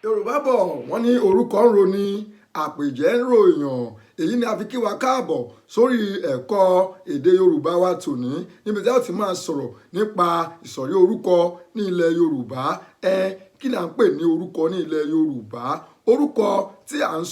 Yorùbá bọ̀ wọ́n ní orúkọ ń roni àpèjẹ́ ń ròyàn. Èyí ni a fi kí wa káàbọ̀ sórí ẹ̀kọ́ èdè Yorùbá wa tòní, níbi tí a ti máa sọ̀rọ̀ nípa ìsọ̀rí orúkọ ní ilẹ̀ Yorùbá. Kí ni à ń pè ní orúkọ ní ilẹ̀ Yorùbá? Orúkọ tí à ń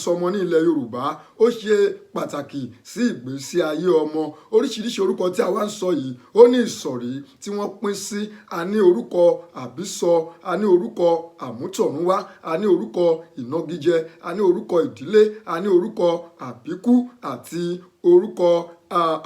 sọ ọmọ ní ilẹ̀ Yorùbá ó ṣe pàtàkì sí ìgbésí ayé ọmọ. Oríṣiríṣi orúkọ tí a wá ń sọ yìí ó ní ìsọ̀rí tí wọ́n pín sí. A ní orúkọ àbísọ, a ní orúkọ àmútọ̀runwá, a ní orúkọ ìnagijẹ, a ní orúkọ ìdílé, a ní orúkọ àbíkú àti orúkọ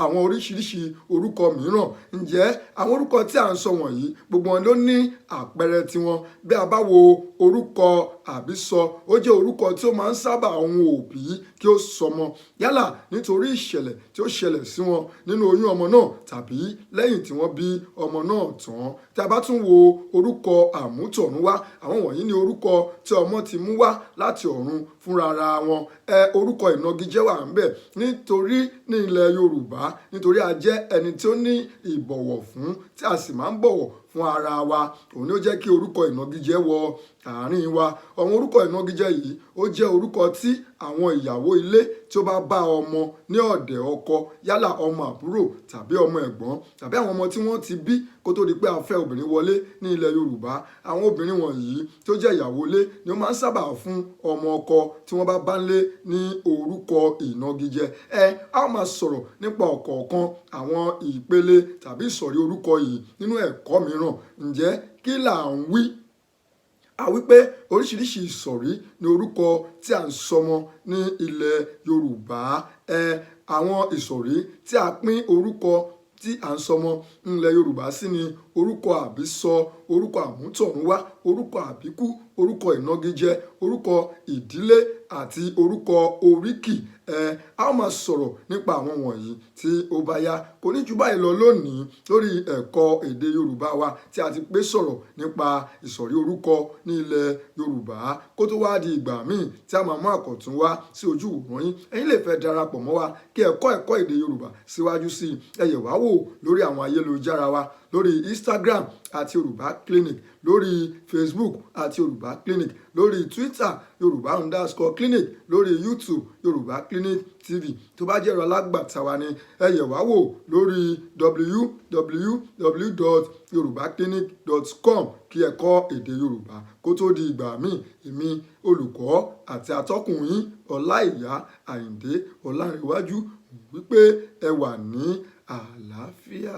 àwọn oríṣiríṣi orúkọ mìíràn. Ǹjẹ́ àwọn orúkọ tí à ń sọ wọ̀nyí gbogbo wọn ló ní àpẹẹrẹ tiwọn. Bí a bá wo orúkọ àbísọ, ó jẹ́ orúkọ tí ó máa ń sábà ohun òbí kí ó sọmọ, yálà nítorí ìṣẹ̀lẹ̀ tí ó ṣẹlẹ̀ sí wọn nínú oyún ọmọ náà tàbí lẹ́yìn tí wọ́n bí ọmọ náà tán. Tí a bá tún wo orúkọ àmútọ̀runwá, àwọn wọ̀nyí ni orúkọ tí ọmọ ti mú wá láti ọ̀run fúnra wọn. Orúkọ ìnagijẹ wà ńbẹ̀ nítorí ní ilẹ̀ Yorùbá, nítorí a jẹ́ ẹni tí ó ní ìbọ̀wọ̀ fún, tí a sì máa ń bọ̀wọ̀ fún ara wa. Òun ni ó jẹ́ kí orúkọ ìnagijẹ wọ àárín wa. Àwọn orúkọ ìnagijẹ yìí ó jẹ́ orúkọ tí àwọn ìyàwó ilé tí ó bá bá ọmọ ní ọ̀dẹ̀ ọkọ, yálà ọmọ àbúrò tàbí ọmọ ẹ̀gbọ́n tàbí àwọn ọmọ tí wọ́n ti bí kó tó di pé a fẹ́ obìnrin wọlé ní ilẹ̀ Yorùbá. Àwọn obìnrin wọ̀nyí tí ó jẹ́ ìyàwó ilé ni ó máa ń sábà fún ọmọ ọkọ tí wọ́n bá ń lé ní orúkọ ìnagijẹ. A ó máa sọ̀rọ̀ nípa ọ̀kọ̀ọ̀kan àwọn ìpele tàbí ìsọ̀rí orúkọ yìí nínú ẹ̀kọ́ mìíràn. Ǹjẹ́ kí là ń wí? A wí pé oríṣiríṣi ìsọ̀rí ni orúkọ tí à ń sọmọ ní ilẹ̀ Yorùbá. Àwọn ìsọ̀rí tí a pín orúkọ tí à ń sọmọ nílẹ̀ Yorùbá sí ni orúkọ àbísọ, orúkọ àmútọ̀runwá, orúkọ àbíkú, orúkọ ìnagijẹ, orúkọ ìdílé àti orúkọ oríkì. A ó máa sọ̀rọ̀ nípa àwọn wọ̀nyí tí ó bá yá. Kò ní jù báyìí lọ lónìí lórí ẹ̀kọ́ èdè Yorùbá wa tí a ti pé sọ̀rọ̀ nípa ìsọ̀rí orúkọ ní ilẹ̀ Yorùbá. Kó tó wá di ìgbà míì tí a máa mú àkọ̀tún wá sí ojú ìwòran yín, ẹ̀yin lè fẹ́ darapọ̀ mọ́ wa kí ẹ̀kọ́ èdè Yorùbá síwájú sí i. Ẹ yẹ̀ wá wò lórí àwọn ayélujára wa, lórí Instagram àti Yorùbá Clinic, lórí Facebook àti Yorùbá Clinic, lórí Twitter Yorùbá_Clinic, lórí YouTube Yorùbá Clinic TV. Tó bá jẹ́ ẹ̀rọ alágbàtà wa ni, ẹ yẹ̀ wá wò lórí www.yorubaclinic.com kí ẹ kọ́ èdè Yorùbá. Kó tó di ìgbà míì, èmi olùkọ́ àti atọ́kùn yín Ọláìyá Àyìndé Ọlárẹ̀wájú wípé ẹ wà ní àlàáfíà.